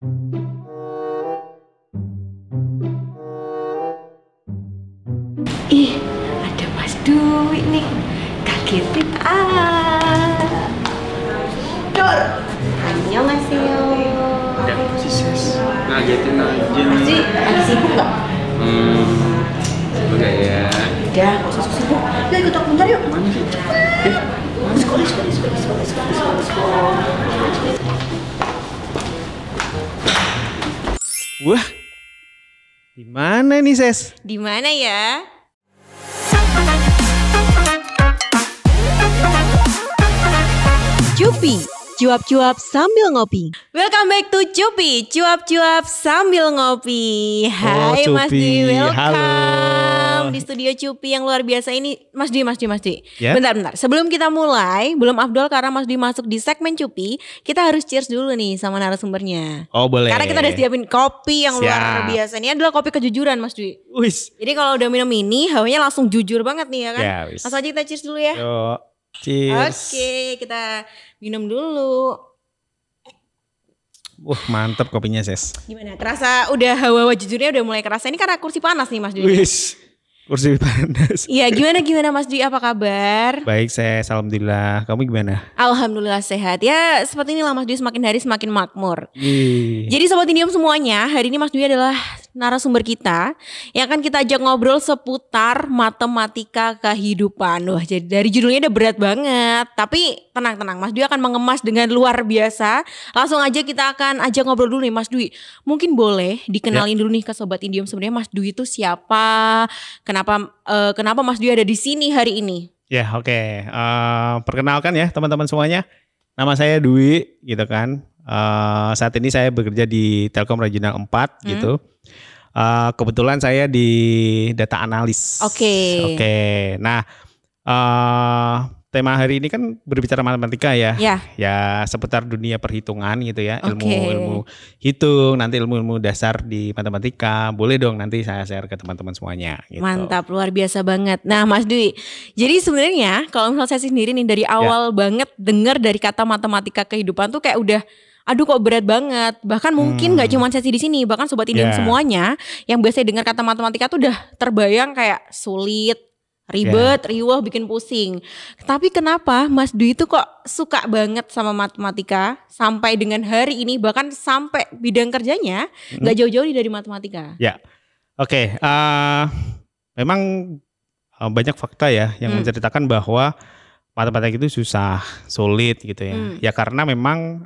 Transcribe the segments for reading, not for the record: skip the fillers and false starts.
Ih, ada Mas Dwi nih. Kagetin Dor. Annyeonghaseyo. Ya, si Ses. Ngagetin aja. Mas Dwi, lagi sibuk nggak? Udah ya. Udah, nggak usah sibuk. Yuk ikut aku bentar yuk. Mana sih? Let's go. Wah, di mana nih Ses? Di mana ya? Cupi, cuap-cuap sambil ngopi. Welcome back to Cupi, cuap-cuap sambil ngopi. Hai Oh, Mas Cupi. Dwi, welcome Halo. di studio Cupi yang luar biasa ini. Mas Dwi. Ya. Bentar. Sebelum kita mulai, belum afdol karena Mas Dwi masuk di segmen Cupi, kita harus cheers dulu nih sama narasumbernya. Oh boleh. Karena kita udah siapin kopi yang luar Siap. biasa. Ini adalah kopi kejujuran Mas Dwi. Wis. Jadi kalau udah minum ini, hawanya langsung jujur banget nih ya kan. Ya, wis. Langsung aja kita cheers dulu ya. Yuk, cheers. Oke, kita minum dulu. Wah mantep kopinya Ses. Gimana? Kerasa udah hawa-hawa jujurnya udah mulai kerasa. Ini karena kursi panas nih Mas Dwi. Wis. Kursi panas. Iya, gimana Mas Dwi? Apa kabar? Baik Ses, alhamdulillah. Kamu gimana? Alhamdulillah sehat. Ya, seperti inilah Mas Dwi, semakin hari semakin makmur. Wih. Jadi Sobat Indium semuanya, hari ini Mas Dwi adalah narasumber kita yang akan kita ajak ngobrol seputar matematika kehidupan. Wah, jadi dari judulnya udah berat banget. Tapi tenang, Mas Dwi akan mengemas dengan luar biasa. Langsung aja kita akan ajak ngobrol dulu nih Mas Dwi. Mungkin boleh dikenalin dulu nih ke Sobat Indium sebenarnya Mas Dwi itu siapa? Kenapa Mas Dwi ada di sini hari ini? Ya oke. Perkenalkan ya teman-teman semuanya. Nama saya Dwi gitu kan. Saat ini saya bekerja di Telkom Regional 4 gitu. Kebetulan saya di data analis. Oke. Nah, tema hari ini kan berbicara matematika ya. Ya. Ya seputar dunia perhitungan gitu ya. Oke. Ilmu hitung, nanti ilmu-ilmu dasar di matematika. Boleh dong nanti saya share ke teman-teman semuanya gitu. Mantap, luar biasa banget. Nah Mas Dwi, jadi sebenarnya kalau misalnya saya sendiri nih dari awal banget dengar dari kata matematika kehidupan tuh kayak udah aduh kok berat banget. Bahkan mungkin gak cuma sesi di sini, bahkan Sobat Indium semuanya yang biasa dengar kata matematika tuh udah terbayang kayak sulit, ribet, riweh, bikin pusing. Tapi kenapa Mas Dwi itu kok suka banget sama matematika sampai dengan hari ini, bahkan sampai bidang kerjanya gak jauh-jauh dari matematika? Ya, oke. Memang banyak fakta ya yang menceritakan bahwa matematika itu susah, sulit gitu ya. Ya karena memang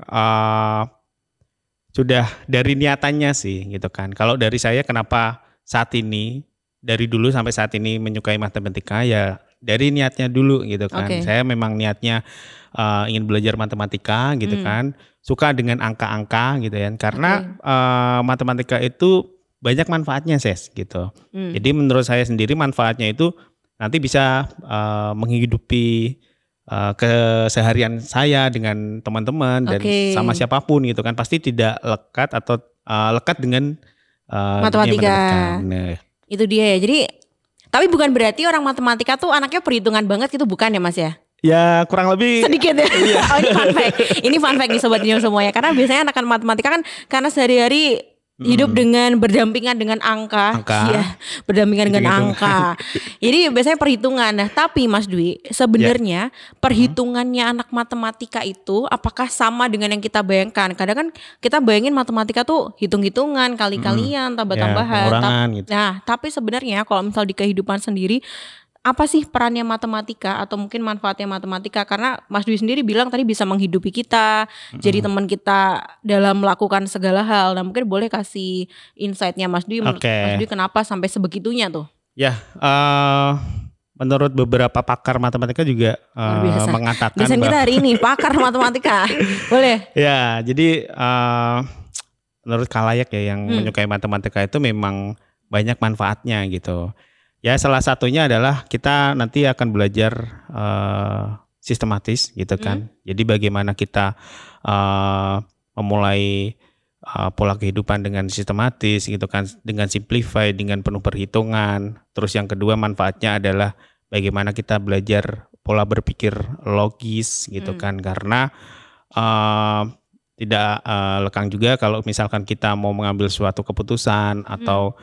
sudah dari niatannya sih gitu kan. Kalau dari saya kenapa saat ini, dari dulu sampai saat ini menyukai matematika ya dari niatnya dulu gitu kan. Oke. Saya memang niatnya ingin belajar matematika gitu kan. Suka dengan angka-angka gitu ya. Karena matematika itu banyak manfaatnya Ses gitu. Jadi menurut saya sendiri manfaatnya itu nanti bisa menghidupi keseharian saya dengan teman-teman dan sama siapapun gitu kan. Pasti tidak lekat atau lekat dengan Matematika. Nah, Itu dia ya. Jadi tapi bukan berarti orang matematika tuh anaknya perhitungan banget gitu, bukan ya Mas ya? ya kurang lebih Sedikit ya. Oh, ini fun fact. Ini fun fact nih Sobat Indium semuanya. Karena biasanya anak matematika kan karena sehari-hari hidup dengan berdampingan dengan angka. Iya, berdampingan dengan angka. Jadi biasanya perhitungan. Nah, tapi Mas Dwi, sebenarnya perhitungannya anak matematika itu apakah sama dengan yang kita bayangkan? Kadang kan kita bayangin matematika tuh hitung-hitungan, kali-kalian, tambah-tambahan. pengurangan gitu. Nah, tapi sebenarnya kalau misal di kehidupan sendiri apa sih perannya matematika atau mungkin manfaatnya matematika? Karena Mas Dwi sendiri bilang tadi bisa menghidupi kita, jadi teman kita dalam melakukan segala hal. Nah mungkin boleh kasih insight-nya Mas Dwi, menurut Mas Dwi kenapa sampai sebegitunya tuh? Ya, menurut beberapa pakar matematika juga mengatakan Dosen kita hari ini pakar matematika, boleh? Ya, jadi menurut khalayak ya yang menyukai matematika itu memang banyak manfaatnya gitu. Ya salah satunya adalah kita nanti akan belajar sistematis gitu kan. Jadi bagaimana kita memulai pola kehidupan dengan sistematis gitu kan, dengan simplify, dengan penuh perhitungan. Terus yang kedua manfaatnya adalah bagaimana kita belajar pola berpikir logis gitu kan, karena lekang juga kalau misalkan kita mau mengambil suatu keputusan atau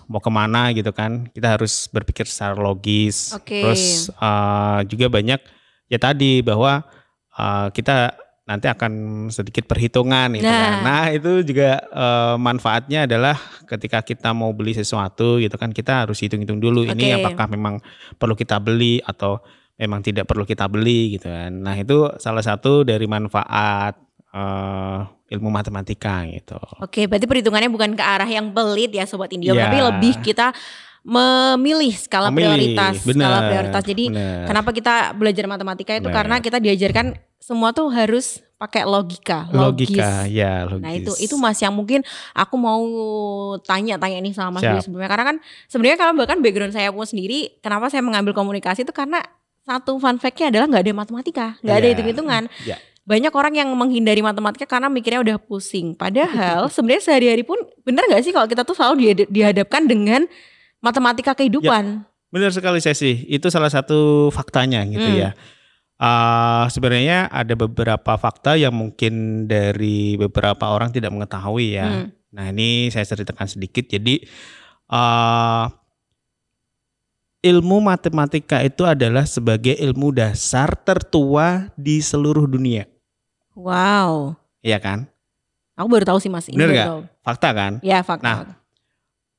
mau kemana gitu kan, kita harus berpikir secara logis. Terus juga banyak ya tadi bahwa kita nanti akan sedikit perhitungan gitu kan. Nah itu juga manfaatnya adalah ketika kita mau beli sesuatu gitu kan, kita harus hitung-hitung dulu ini apakah memang perlu kita beli atau memang tidak perlu kita beli gitu kan. Nah itu salah satu dari manfaat ilmu matematika gitu. Oke, berarti perhitungannya bukan ke arah yang pelit ya Sobat Indiom, tapi lebih kita memilih skala prioritas. Jadi kenapa kita belajar matematika itu karena kita diajarkan semua tuh harus pakai logika, logis. Logis. Nah itu Mas yang mungkin aku mau tanya nih sama Mas Dwi sebelumnya, karena kan sebenarnya kalau bahkan background saya pun sendiri, kenapa saya mengambil komunikasi itu karena satu fun fact-nya adalah nggak ada matematika, nggak ada hitung-hitungan. Banyak orang yang menghindari matematika karena mikirnya udah pusing. Padahal sebenarnya sehari-hari pun benar nggak sih kalau kita tuh selalu dihadapkan dengan matematika kehidupan? Benar sekali Sesi, itu salah satu faktanya gitu ya. Sebenarnya ada beberapa fakta yang mungkin dari beberapa orang tidak mengetahui ya. Nah ini saya ceritakan sedikit. Jadi ilmu matematika itu adalah sebagai ilmu dasar tertua di seluruh dunia. Wow. Iya kan? Aku baru tahu sih Mas. Bener gak? Fakta kan? Ya fakta. Nah,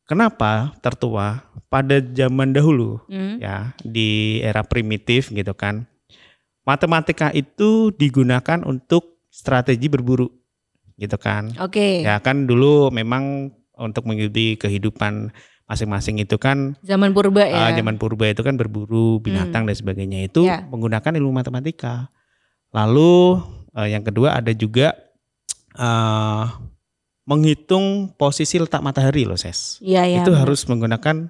kenapa tertua? Pada zaman dahulu ya, di era primitif gitu kan, matematika itu digunakan untuk strategi berburu gitu kan. Ya kan dulu memang untuk menghidupi kehidupan masing-masing itu kan zaman purba ya. Zaman purba itu kan berburu binatang dan sebagainya itu menggunakan ilmu matematika. Lalu yang kedua ada juga menghitung posisi letak matahari loh Ses. Itu harus menggunakan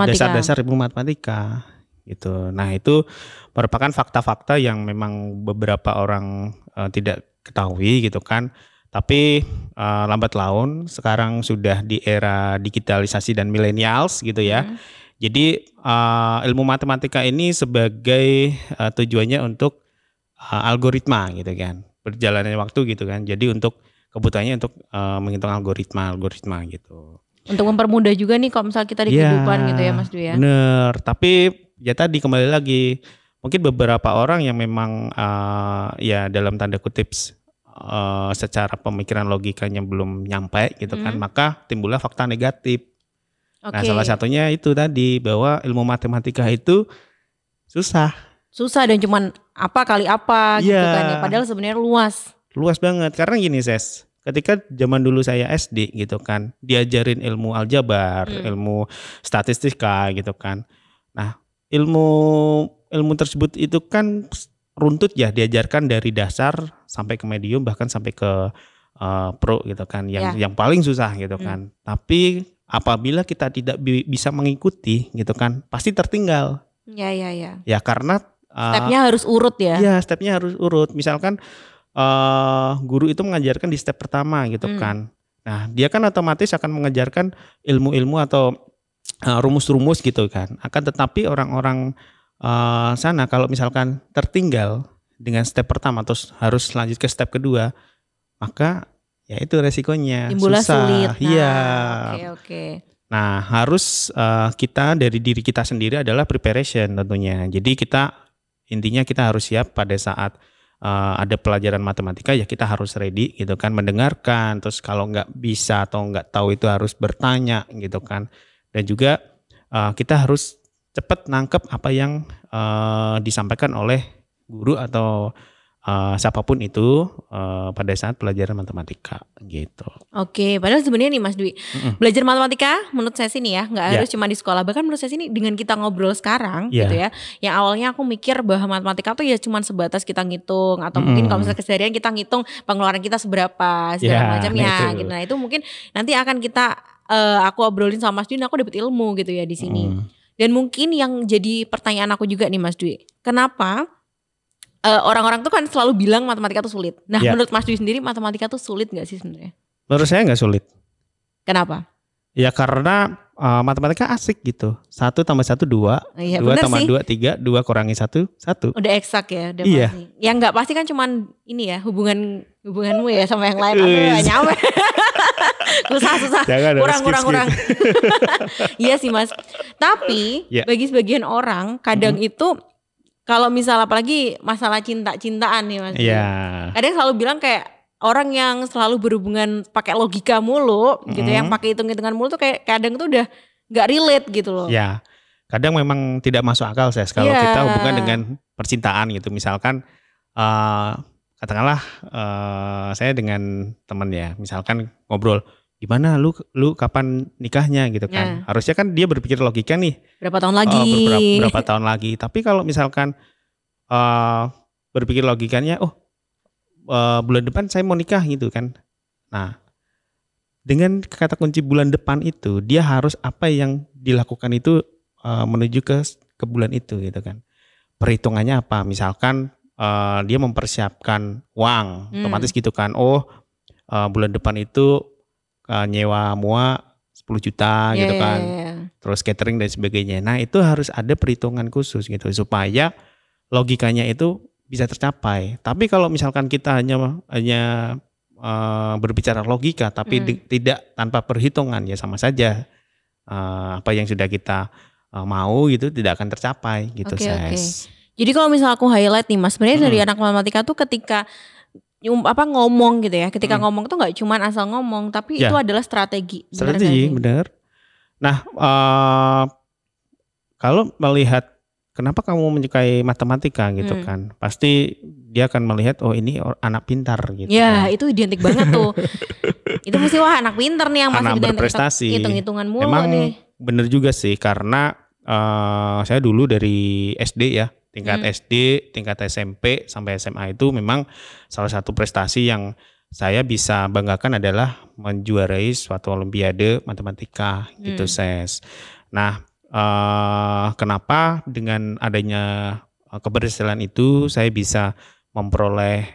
dasar-dasar ilmu matematika gitu. Nah itu merupakan fakta-fakta yang memang beberapa orang tidak ketahui gitu kan. Tapi lambat laun sekarang sudah di era digitalisasi dan millennials gitu ya. Jadi ilmu matematika ini sebagai tujuannya untuk algoritma gitu kan. Perjalanan waktu gitu kan. Jadi untuk kebutuhannya untuk menghitung algoritma gitu. Untuk mempermudah juga nih kalau misalnya kita di kehidupan gitu ya Mas Dwi ya. Bener, tapi ya tadi kembali lagi mungkin beberapa orang yang memang ya dalam tanda kutip secara pemikiran logikanya belum nyampe gitu kan, maka timbullah fakta negatif. Nah salah satunya itu tadi bahwa ilmu matematika itu susah dan cuman apa kali apa gitu kan ya, padahal sebenarnya luas banget. Karena gini Ses, ketika zaman dulu saya SD gitu kan, diajarin ilmu aljabar, ilmu statistika gitu kan. Nah ilmu tersebut itu kan runtut ya, diajarkan dari dasar sampai ke medium bahkan sampai ke pro gitu kan, yang paling susah gitu kan. Tapi apabila kita tidak bisa mengikuti gitu kan, pasti tertinggal. Ya karena stepnya harus urut ya. Iya, stepnya harus urut. Misalkan guru itu mengajarkan di step pertama gitu kan. Nah, dia kan otomatis akan mengajarkan ilmu-ilmu atau rumus-rumus gitu kan. Akan tetapi orang-orang sana kalau misalkan tertinggal dengan step pertama terus harus lanjut ke step kedua, maka ya itu resikonya timbullah sulit. Iya. Oke. Nah, harus kita dari diri kita sendiri adalah preparation tentunya. Jadi intinya kita harus siap pada saat ada pelajaran matematika, ya kita harus ready gitu kan, mendengarkan, terus kalau nggak bisa atau nggak tahu itu harus bertanya gitu kan. Dan juga kita harus cepat nangkep apa yang disampaikan oleh guru atau siapapun itu pada saat pelajaran matematika gitu. Oke, padahal sebenarnya nih Mas Dwi, belajar matematika menurut saya sih nih ya nggak harus cuma di sekolah, bahkan menurut saya sih dengan kita ngobrol sekarang gitu ya, yang awalnya aku mikir bahwa matematika tuh ya cuma sebatas kita ngitung atau mungkin kalau misalnya keseharian kita ngitung pengeluaran kita seberapa segala macamnya gitu. Nah itu mungkin nanti akan kita aku obrolin sama Mas Dwi, aku dapet ilmu gitu ya di sini. Dan mungkin yang jadi pertanyaan aku juga nih Mas Dwi, kenapa orang-orang tuh kan selalu bilang matematika tuh sulit. Nah menurut Mas Dwi sendiri matematika tuh sulit gak sih sebenarnya? Menurut saya gak sulit. Kenapa? Ya karena matematika asik gitu. 1 tambah 1 2, Iya, 2 bener tambah sih. 2 3, 2 kurangi 1 1. Udah eksak ya, udah Iya. pasti. Yang nggak pasti kan cuman ini ya, hubunganmu ya sama yang lain. Aduh, Wis. gak nyampe. Susah. Jangan, Kurang. Iya sih Mas. Tapi Ya. bagi sebagian orang kadang itu kalau misal apalagi masalah cinta-cintaan nih Mas. Iya. Kadang selalu bilang kayak orang yang selalu berhubungan pakai logika mulu gitu, yang pakai hitung-hitungan mulu tuh kayak kadang tuh udah nggak relate gitu loh. Ya. Kadang memang tidak masuk akal Ses kalau Iya. kita hubungan dengan percintaan gitu. Misalkan katakanlah saya dengan teman ya, misalkan ngobrol, gimana lu kapan nikahnya gitu kan. Harusnya kan dia berpikir logika nih. Berapa tahun lagi? Berapa tahun lagi. Tapi kalau misalkan berpikir logikanya, bulan depan saya mau nikah gitu kan. Nah, dengan kata kunci bulan depan itu, dia harus apa yang dilakukan itu menuju ke bulan itu gitu kan. Perhitungannya apa? Misalkan dia mempersiapkan uang, otomatis gitu kan. Bulan depan itu nyewa mua 10 juta gitu kan. Terus catering dan sebagainya. Nah, itu harus ada perhitungan khusus gitu supaya logikanya itu bisa tercapai. Tapi kalau misalkan kita hanya berbicara logika tapi tidak tanpa perhitungan, ya sama saja apa yang sudah kita mau gitu tidak akan tercapai gitu. Oke. Jadi kalau misal aku highlight nih Mas, sebenarnya dari anak matematika tuh ketika ngomong gitu ya, ketika ngomong tuh nggak cuman asal ngomong, tapi itu adalah strategi. Strategi, benar. Nah, kalau melihat kenapa kamu menyukai matematika gitu kan, pasti dia akan melihat ini anak pintar gitu. Ya, kan. itu identik banget tuh. Itu mesti wah anak pintar nih yang masih anak berprestasi. Hitung-hitungan mulu. Emang nih. Bener juga sih, karena saya dulu dari SD ya, tingkat SD, tingkat SMP sampai SMA itu memang salah satu prestasi yang saya bisa banggakan adalah menjuarai suatu olimpiade matematika gitu Ses. Nah, kenapa dengan adanya keberhasilan itu saya bisa memperoleh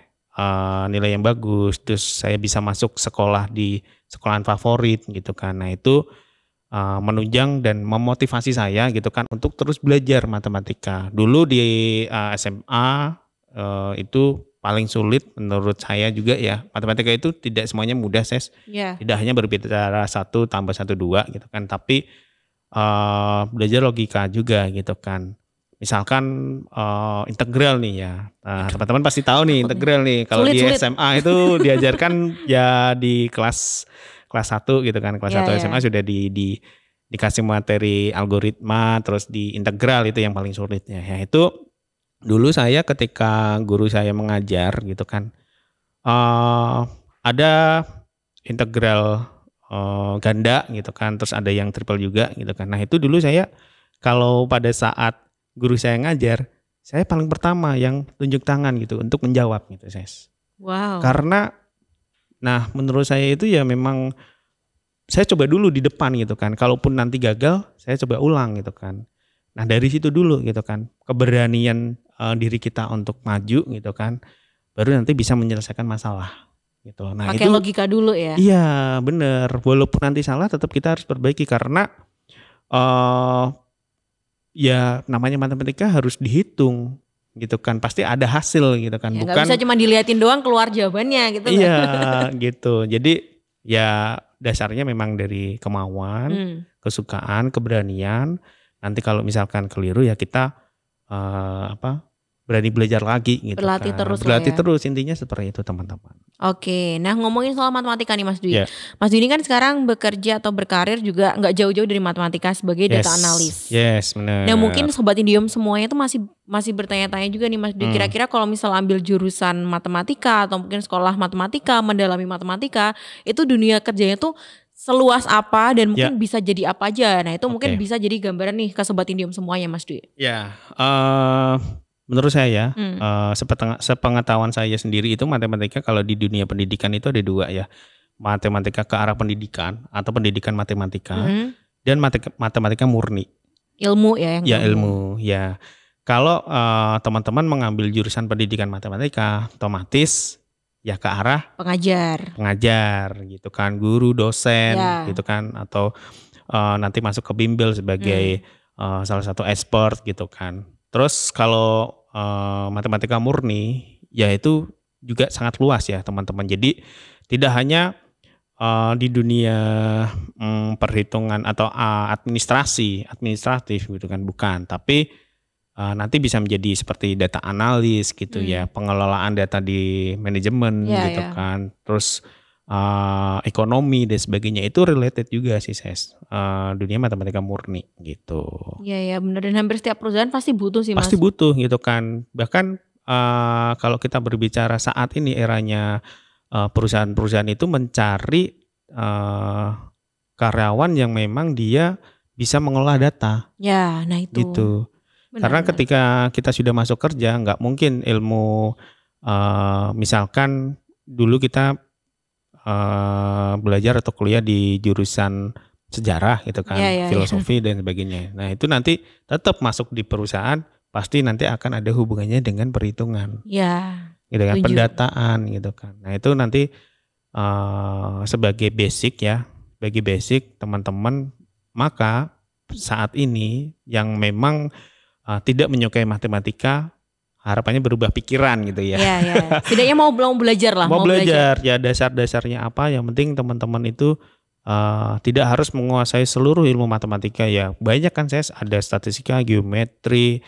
nilai yang bagus, terus saya bisa masuk sekolah di sekolahan favorit gitu kan. Nah, itu menunjang dan memotivasi saya gitu kan untuk terus belajar matematika. Dulu di SMA itu paling sulit menurut saya juga ya. Matematika itu tidak semuanya mudah Ses. Tidak hanya berbicara 1 tambah 1 2 gitu kan, tapi belajar logika juga gitu kan. Misalkan integral nih ya. Nah, teman-teman pasti tahu nih integral nih. Kalau di SMA itu diajarkan ya di kelas 1 gitu kan. Kelas 1 SMA sudah dikasih materi algoritma, terus di integral itu yang paling sulitnya. Ya itu dulu saya ketika guru saya mengajar gitu kan. Ada integral ganda gitu kan, terus ada yang triple juga gitu kan. Nah, itu dulu saya kalau pada saat guru saya ngajar, saya paling pertama yang tunjuk tangan gitu untuk menjawab gitu, Ses. Wow. Karena menurut saya itu ya memang saya coba dulu di depan gitu kan. Kalaupun nanti gagal, saya coba ulang gitu kan. Nah, dari situ dulu gitu kan. Keberanian diri kita untuk maju gitu kan. Baru nanti bisa menyelesaikan masalah. Gitu. Nah, pakai logika dulu ya. Iya benar. Walaupun nanti salah tetap kita harus perbaiki karena ya namanya matematika harus dihitung gitu kan. Pasti ada hasil gitu kan. Ya, bukan gak bisa cuma diliatin doang keluar jawabannya gitu. Iya gitu. Jadi ya dasarnya memang dari kemauan, kesukaan, keberanian. Nanti kalau misalkan keliru ya kita berani belajar lagi gitu. Berlatih kan. terus. Berlatih terus, intinya seperti itu teman-teman. Oke, nah ngomongin soal matematika nih Mas Dwi. Mas Dwi ini kan sekarang bekerja atau berkarir juga nggak jauh-jauh dari matematika sebagai data analis. Yes, benar. Nah mungkin Sobat Indiom semuanya tuh masih bertanya-tanya juga nih Mas Dwi. Kira-kira kalau misal ambil jurusan matematika atau mungkin sekolah matematika, mendalami matematika, itu dunia kerjanya tuh seluas apa dan mungkin bisa jadi apa aja. Nah itu mungkin bisa jadi gambaran nih ke Sobat Indiom semuanya Mas Dwi. Ya, menurut saya sepengetahuan saya sendiri itu matematika kalau di dunia pendidikan itu ada 2 ya. Matematika ke arah pendidikan atau pendidikan matematika dan matematika murni. Ilmu ya yang ilmu ya. Kalau teman-teman mengambil jurusan pendidikan matematika, otomatis ya ke arah pengajar gitu kan, guru, dosen gitu kan, atau nanti masuk ke bimbel sebagai salah satu expert gitu kan. Terus kalau matematika murni ya itu juga sangat luas ya teman-teman. Jadi tidak hanya di dunia perhitungan atau administratif gitu kan, bukan, tapi nanti bisa menjadi seperti data analis gitu ya, pengelolaan data di manajemen gitu kan, terus ekonomi dan sebagainya, itu related juga sih Ses, dunia matematika murni gitu. Iya benar, dan hampir setiap perusahaan pasti butuh sih Mas. Pasti butuh gitu kan, bahkan kalau kita berbicara saat ini eranya perusahaan-perusahaan itu mencari karyawan yang memang dia bisa mengolah data. Ya, nah itu. Gitu. Karena ketika kita sudah masuk kerja, nggak mungkin ilmu misalkan dulu kita belajar atau kuliah di jurusan sejarah gitu kan, filosofi dan sebagainya. Nah itu nanti tetap masuk di perusahaan, pasti nanti akan ada hubungannya dengan perhitungan. Ya. Gitu kan, pendataan gitu kan. Nah itu nanti sebagai basic ya, bagi basic teman-teman, maka saat ini yang memang tidak menyukai matematika, harapannya berubah pikiran gitu ya. Iya. Setidaknya mau belajar lah. Mau belajar ya, dasar-dasarnya apa, yang penting teman-teman itu tidak harus menguasai seluruh ilmu matematika ya. Banyak kan Ses, ada statistika, geometri,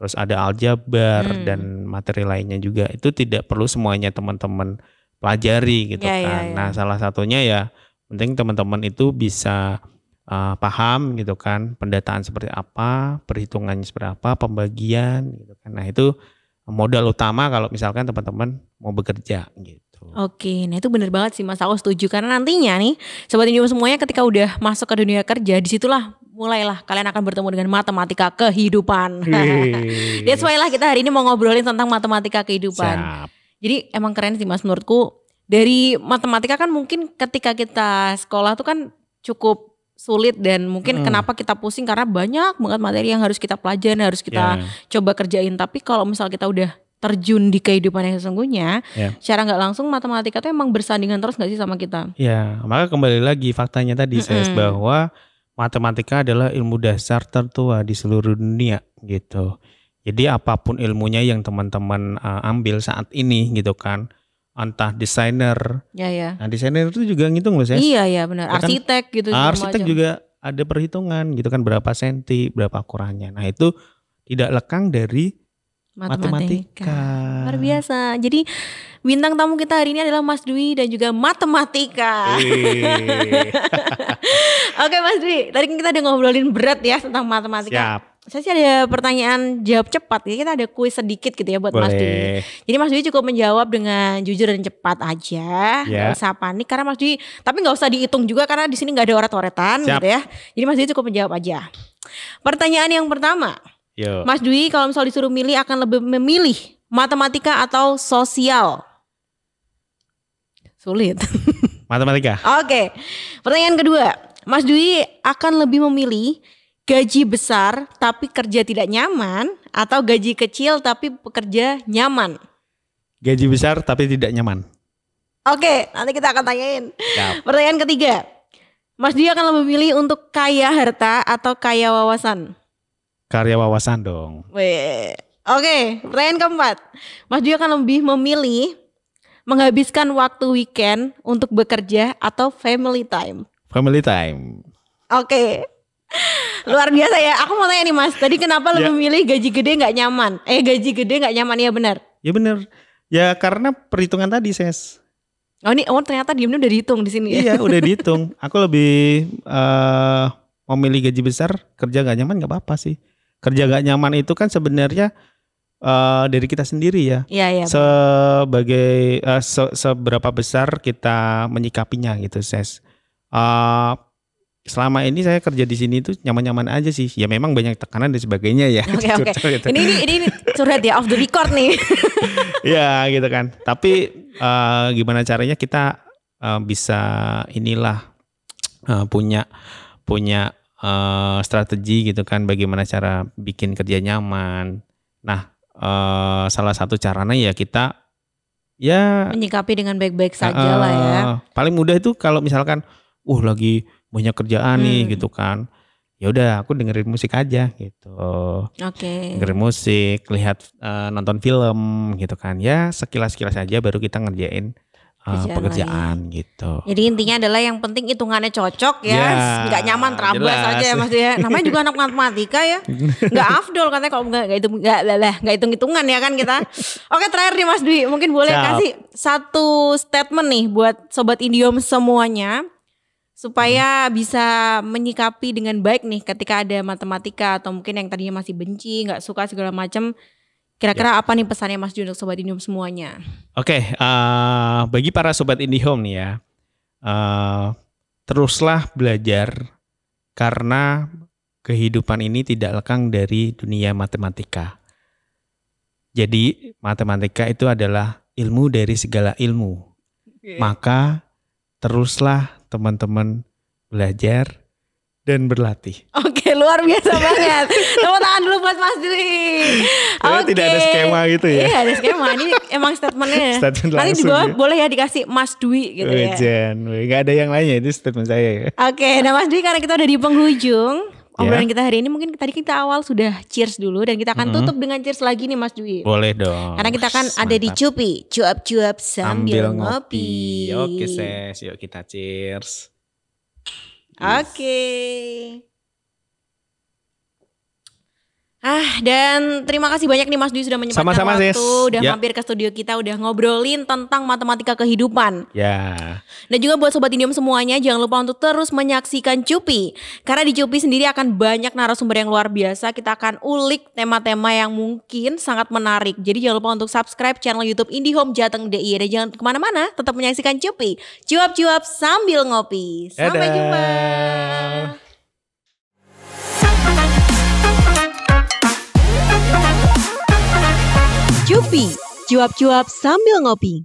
terus ada aljabar dan materi lainnya juga. Itu tidak perlu semuanya teman-teman pelajari gitu kan. Nah salah satunya ya penting teman-teman itu bisa paham gitu kan, pendataan seperti apa, perhitungannya seperti apa, pembagian gitu kan. Nah itu modal utama kalau misalkan teman-teman mau bekerja gitu. Oke, nah itu benar banget sih Mas, aku setuju. Karena nantinya nih Sobat Injum semuanya ketika udah masuk ke dunia kerja, disitulah mulailah kalian akan bertemu dengan matematika kehidupan. That's why lah kita hari ini mau ngobrolin tentang matematika kehidupan. Siap. Jadi emang keren sih Mas menurutku. Dari matematika kan mungkin ketika kita sekolah tuh kan cukup sulit, dan mungkin kenapa kita pusing karena banyak banget materi yang harus kita pelajari, harus kita coba kerjain. Tapi kalau misal kita udah terjun di kehidupan yang sesungguhnya, secara nggak langsung matematika tuh emang bersandingan terus nggak sih sama kita? Ya, maka kembali lagi faktanya tadi Ses, bahwa matematika adalah ilmu dasar tertua di seluruh dunia gitu. Jadi apapun ilmunya yang teman-teman ambil saat ini gitu kan, entah desainer, nah desainer itu juga ngitung loh Ses. Iya benar, arsitek kan, gitu. Arsitek juga ada perhitungan gitu kan, berapa senti, berapa ukurannya. Nah itu tidak lekang dari matematika. Luar biasa. Jadi bintang tamu kita hari ini adalah Mas Dwi dan juga matematika. Oke Mas Dwi, tadi kita udah ngobrolin berat ya tentang matematika. Siap. Saya sih ada pertanyaan jawab cepat. Jadi kita ada kuis sedikit gitu ya buat Mas Dwi. Jadi Mas Dwi cukup menjawab dengan jujur dan cepat aja. Gak usah panik karena Mas Dwi, tapi gak usah dihitung juga karena di sini gak ada oret-oretan gitu ya. Jadi Mas Dwi cukup menjawab aja. Pertanyaan yang pertama. Yo. Mas Dwi kalau misal disuruh milih akan lebih memilih matematika atau sosial? Sulit. Matematika. Oke. Pertanyaan kedua. Mas Dwi akan lebih memilih gaji besar tapi kerja tidak nyaman, atau gaji kecil tapi pekerja nyaman? Gaji besar tapi tidak nyaman. Oke, nanti kita akan tanyain. Siap. Pertanyaan ketiga. Mas Dwi akan lebih memilih untuk kaya harta atau kaya wawasan? Karya wawasan dong. Oke, pertanyaan keempat. Mas Dwi akan lebih memilih menghabiskan waktu weekend untuk bekerja atau family time? Family time. Oke. Luar biasa ya. Aku mau tanya nih Mas, tadi kenapa lebih memilih gaji gede gak nyaman? Gaji gede gak nyaman, ya benar? Ya benar. Ya karena perhitungan tadi Ses. Ternyata diemnya udah dihitung di sini ya? Iya udah dihitung. Aku lebih memilih gaji besar, kerja gak nyaman gak apa-apa sih. Kerja gak nyaman itu kan sebenarnya dari kita sendiri ya. Iya. Sebagai seberapa besar kita menyikapinya gitu Ses. Selama ini saya kerja di sini tuh nyaman-nyaman aja sih. Ya memang banyak tekanan dan sebagainya ya. Oke. Ini curhat ya, off the record nih. Ya gitu kan. Tapi gimana caranya kita bisa punya strategi gitu kan, bagaimana cara bikin kerja nyaman. Nah salah satu caranya ya kita menyikapi dengan baik-baik saja lah ya. Paling mudah itu kalau misalkan lagi banyak kerjaan nih gitu kan. Ya udah aku dengerin musik aja gitu. Oke. Dengerin musik, lihat nonton film gitu kan. Ya sekilas-kilas aja baru kita ngerjain pekerjaan gitu. Jadi intinya adalah yang penting hitungannya cocok ya, nggak nyaman terabas jelas. aja ya Mas ya. Namanya juga anak matematika ya, nggak afdol katanya kalau nggak hitung-hitungan ya kan kita. Oke, terakhir nih Mas Dwi, mungkin boleh kasih satu statement nih buat sobat Indihome semuanya supaya bisa menyikapi dengan baik nih ketika ada matematika atau mungkin yang tadinya masih benci, nggak suka segala macam. Kira-kira apa nih pesannya Mas Dwi untuk sobat Indihome semuanya? Oke, bagi para sobat Indihome nih ya, teruslah belajar karena kehidupan ini tidak lekang dari dunia matematika. Jadi matematika itu adalah ilmu dari segala ilmu. Maka teruslah teman-teman belajar dan berlatih. Oke, luar biasa banget. Tepuk tangan dulu buat Mas Dwi. Oke. Tidak ada skema gitu ya. Iya, ada skema. Ini emang statementnya. Statement nanti langsung juga ya. boleh ya dikasih Mas Dwi gitu ya. Gak ada yang lainnya, itu statement saya ya. Oke, nah Mas Dwi karena kita udah di penghujung obrolan kita hari ini, mungkin tadi kita awal sudah cheers dulu dan kita akan tutup dengan cheers lagi nih Mas Dwi. Boleh dong. Karena kita kan ada di Cupi, cuap-cuap sambil ngopi. Oke Ses, yuk kita cheers. Oke. Dan terima kasih banyak nih Mas Dwi sudah menyempatkan Sama-sama, waktu, Sis. udah mampir ke studio kita, udah ngobrolin tentang matematika kehidupan. Ya. Dan juga buat sobat Indihome semuanya, jangan lupa untuk terus menyaksikan Cupi. Karena di Cupi sendiri akan banyak narasumber yang luar biasa. Kita akan ulik tema-tema yang mungkin sangat menarik. Jadi jangan lupa untuk subscribe channel YouTube Indihome Jateng DI. Dan jangan kemana-mana, tetap menyaksikan Cupi. Cuap-cuap sambil ngopi. Sampai jumpa. Cupi, cuap-cuap sambil ngopi.